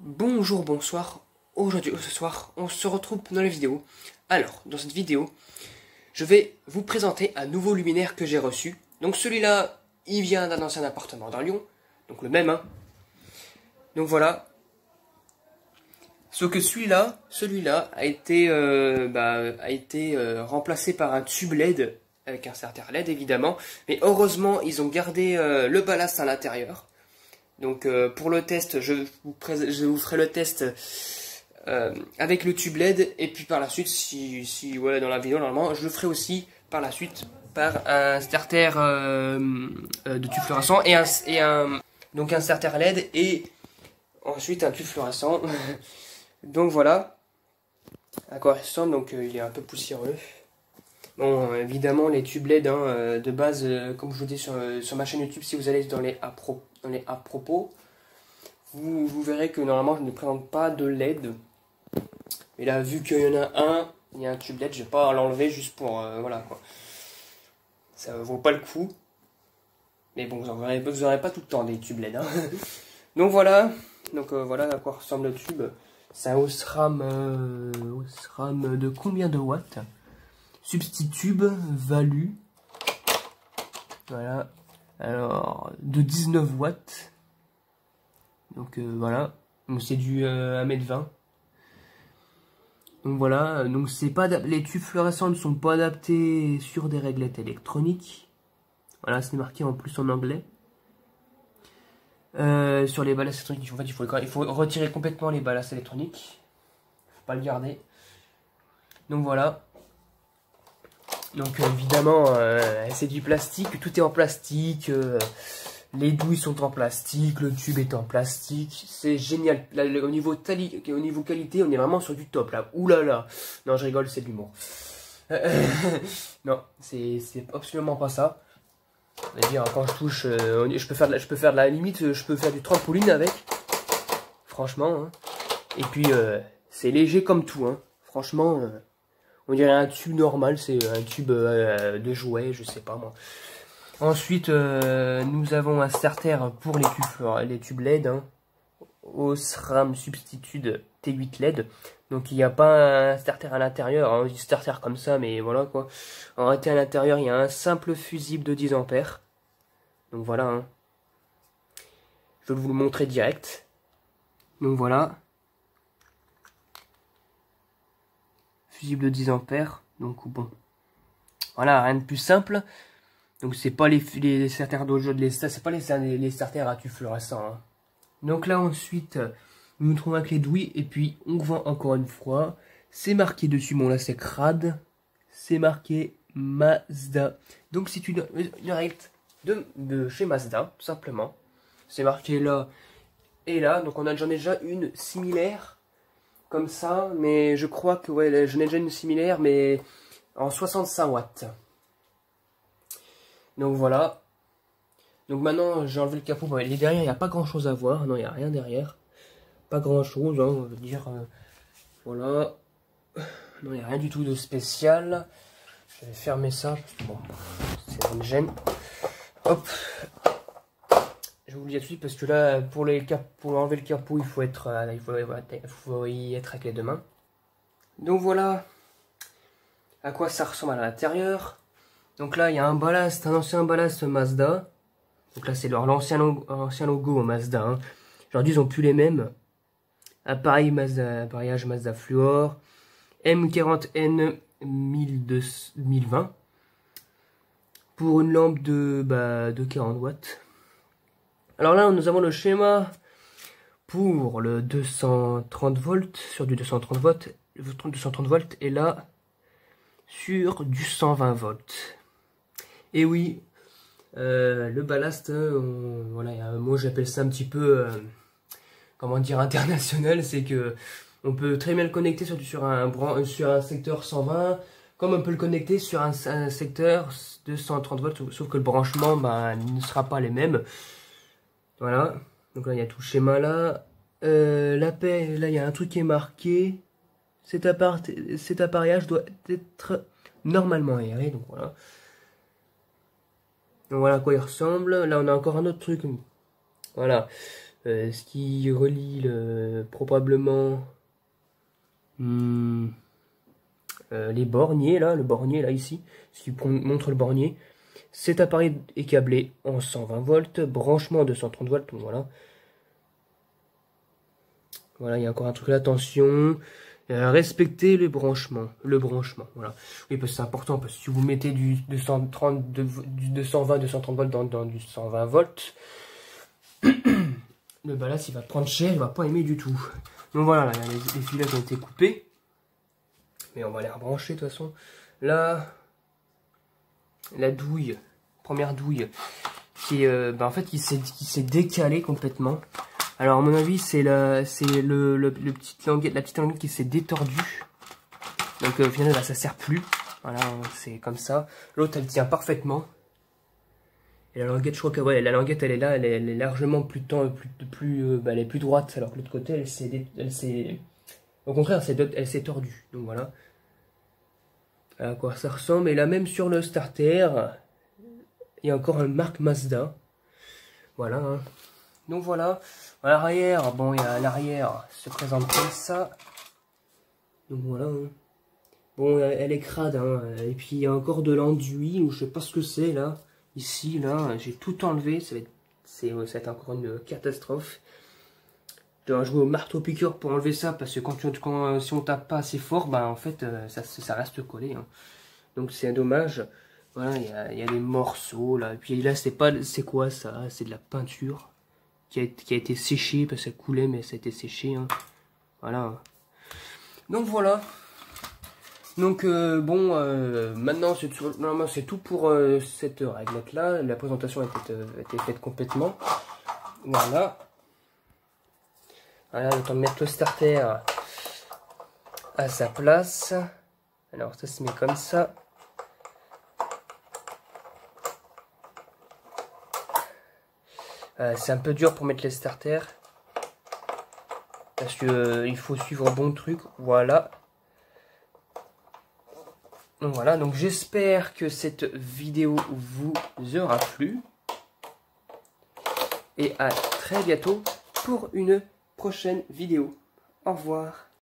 Bonjour, bonsoir, aujourd'hui ou ce soir, on se retrouve dans la vidéo. Alors, dans cette vidéo, je vais vous présenter un nouveau luminaire que j'ai reçu. Donc celui-là, il vient d'un ancien appartement dans Lyon, donc le même, hein. Donc voilà. Sauf que celui-là a été remplacé par un tube LED, avec un starter LED évidemment. Mais heureusement, ils ont gardé le ballast à l'intérieur. Donc pour le test, je vous ferai le test avec le tube LED. Et puis par la suite, si voilà, dans la vidéo normalement, je le ferai aussi par la suite par un starter de tube fluorescent donc un starter LED et ensuite un tube fluorescent. Donc voilà à quoi il ressemble. Donc il est un peu poussiéreux. Bon, évidemment, les tubes LED de base, comme je vous dis sur ma chaîne YouTube, si vous allez dans les à propos, vous verrez que normalement je ne présente pas de LED. Mais là, vu qu'il y en a un, il y a un tube LED, je vais pas l'enlever juste pour voilà quoi. Ça vaut pas le coup. Mais bon, vous aurez pas tout le temps des tubes LED. Hein. Donc voilà, voilà à quoi ressemble le tube. C'est un Osram de combien de watts? Substitube value, voilà, alors de 19 watts, donc voilà, donc c'est du 1,20 m. Donc voilà, donc c'est pas les tubes fluorescents ne sont pas adaptés sur des réglettes électroniques. Voilà, c'est marqué en plus en anglais. Sur les ballasts électroniques, en fait, il faut retirer complètement les ballasts électroniques, faut pas le garder. Donc voilà. Donc évidemment, c'est du plastique, tout est en plastique, les douilles sont en plastique, le tube est en plastique, c'est génial. Là, au niveau qualité, on est vraiment sur du top là. Ouh là là, non je rigole, c'est de l'humour. Non, c'est absolument pas ça. C'est-à-dire quand je touche, je peux faire de la limite, je peux faire du trampoline avec, franchement. Hein. Et puis c'est léger comme tout, hein. Franchement. On dirait un tube normal, c'est un tube de jouet, je sais pas moi. Ensuite, nous avons un starter pour les tubes LED, hein, Osram Substitute T8 LED. Donc il n'y a pas un starter à l'intérieur, hein, un starter comme ça, mais voilà quoi. En réalité à l'intérieur, il y a un simple fusible de 10 ampères. Donc voilà, hein. Je vais vous le montrer direct. Donc voilà. Fusible de 10 ampères, donc bon, voilà, rien de plus simple. Donc c'est pas les starters d'aujourd'hui, c'est pas les starters à tube fluorescent. Hein. Donc là ensuite, nous nous trouvons avec les douilles et puis on voit encore une fois, c'est marqué dessus, bon là c'est crade, c'est marqué Mazda. Donc c'est une règle de chez Mazda, tout simplement. C'est marqué là et là, donc j'en ai déjà une similaire. Comme ça, mais je crois que ouais, j'en ai déjà une similaire, mais en 65 watts. Donc voilà. Donc maintenant, j'ai enlevé le capot. Bon, derrière, il n'y a pas grand chose à voir. Non, il n'y a rien derrière. Pas grand chose, hein, on veut dire. Voilà. Non, il n'y a rien du tout de spécial. Je vais fermer ça, parce que bon, c'est une gêne. Hop. Je vous le dis tout de suite parce que là, pour enlever le capot, il faut y être avec les deux mains. Donc voilà à quoi ça ressemble à l'intérieur. Donc là, il y a un ballast, un ancien ballast Mazda. Donc là, c'est l'ancien logo Mazda. Hein. Aujourd'hui, ils n'ont plus les mêmes. Appareillage Mazda Fluor. M40N 1020. Pour une lampe de 40 watts. Alors là, nous avons le schéma pour le 230 volts, sur du 230 volts, et là, sur du 120 volts. Et oui, le ballast, voilà, il y a un mot, j'appelle ça un petit peu, comment dire, international, c'est que on peut très bien le connecter sur un secteur 120, comme on peut le connecter sur un secteur de 130 volts, sauf que le branchement ne sera pas les mêmes. Voilà, donc là il y a tout le schéma là. Là il y a un truc qui est marqué. Cet appareillage doit être normalement aéré, donc voilà. Donc voilà à quoi il ressemble. Là on a encore un autre truc. Voilà. ce qui relie probablement les borniers là, le bornier là ici, ce qui montre le bornier. Cet appareil est câblé en 120 volts, branchement de 130 volts, donc voilà. Voilà, il y a encore un truc là, attention, respectez le branchement, voilà. Oui, parce que c'est important, parce que si vous mettez du 220, 230 volts dans du 120 volts, le ballast il va prendre cher, il va pas aimer du tout. Donc voilà, là, il y a les filets qui ont été coupés, mais on va les rebrancher de toute façon. Là, la douille, première douille, qui en fait qui s'est décalée complètement. Alors à mon avis c'est la petite languette qui s'est détordue. Donc au final là, ça sert plus. Voilà, c'est comme ça. L'autre elle tient parfaitement. Et la languette, je crois que ouais, la languette elle est là, elle est largement elle est plus droite, alors que l'autre côté au contraire elle s'est tordue. Donc voilà. À quoi ça ressemble. Et là même sur le starter, il y a encore un marque Mazda. Voilà. Hein. Donc voilà. À l'arrière, bon, il y a l'arrière se présente comme ça. Donc voilà. Hein. Bon, elle est crade. Hein. Et puis il y a encore de l'enduit, ou je sais pas ce que c'est là. Ici, là, j'ai tout enlevé. Ça va être encore une catastrophe. Je dois jouer au marteau-piqueur pour enlever ça, parce que si on tape pas assez fort, bah en fait, ça reste collé. Hein. Donc c'est dommage. Voilà, il y a des morceaux là. Et puis là, c'est quoi ça? C'est de la peinture qui a été séchée, parce que ça coulait, mais ça a été séché. Hein. Voilà. Donc voilà. Donc bon, maintenant c'est tout pour cette réglette là. La présentation a été faite complètement. Voilà. Voilà, le temps de mettre le starter à sa place. Alors ça se met comme ça. C'est un peu dur pour mettre les starters. Parce que il faut suivre un bon truc. Voilà. Donc voilà, donc j'espère que cette vidéo vous aura plu. Et à très bientôt pour une prochaine vidéo. Au revoir.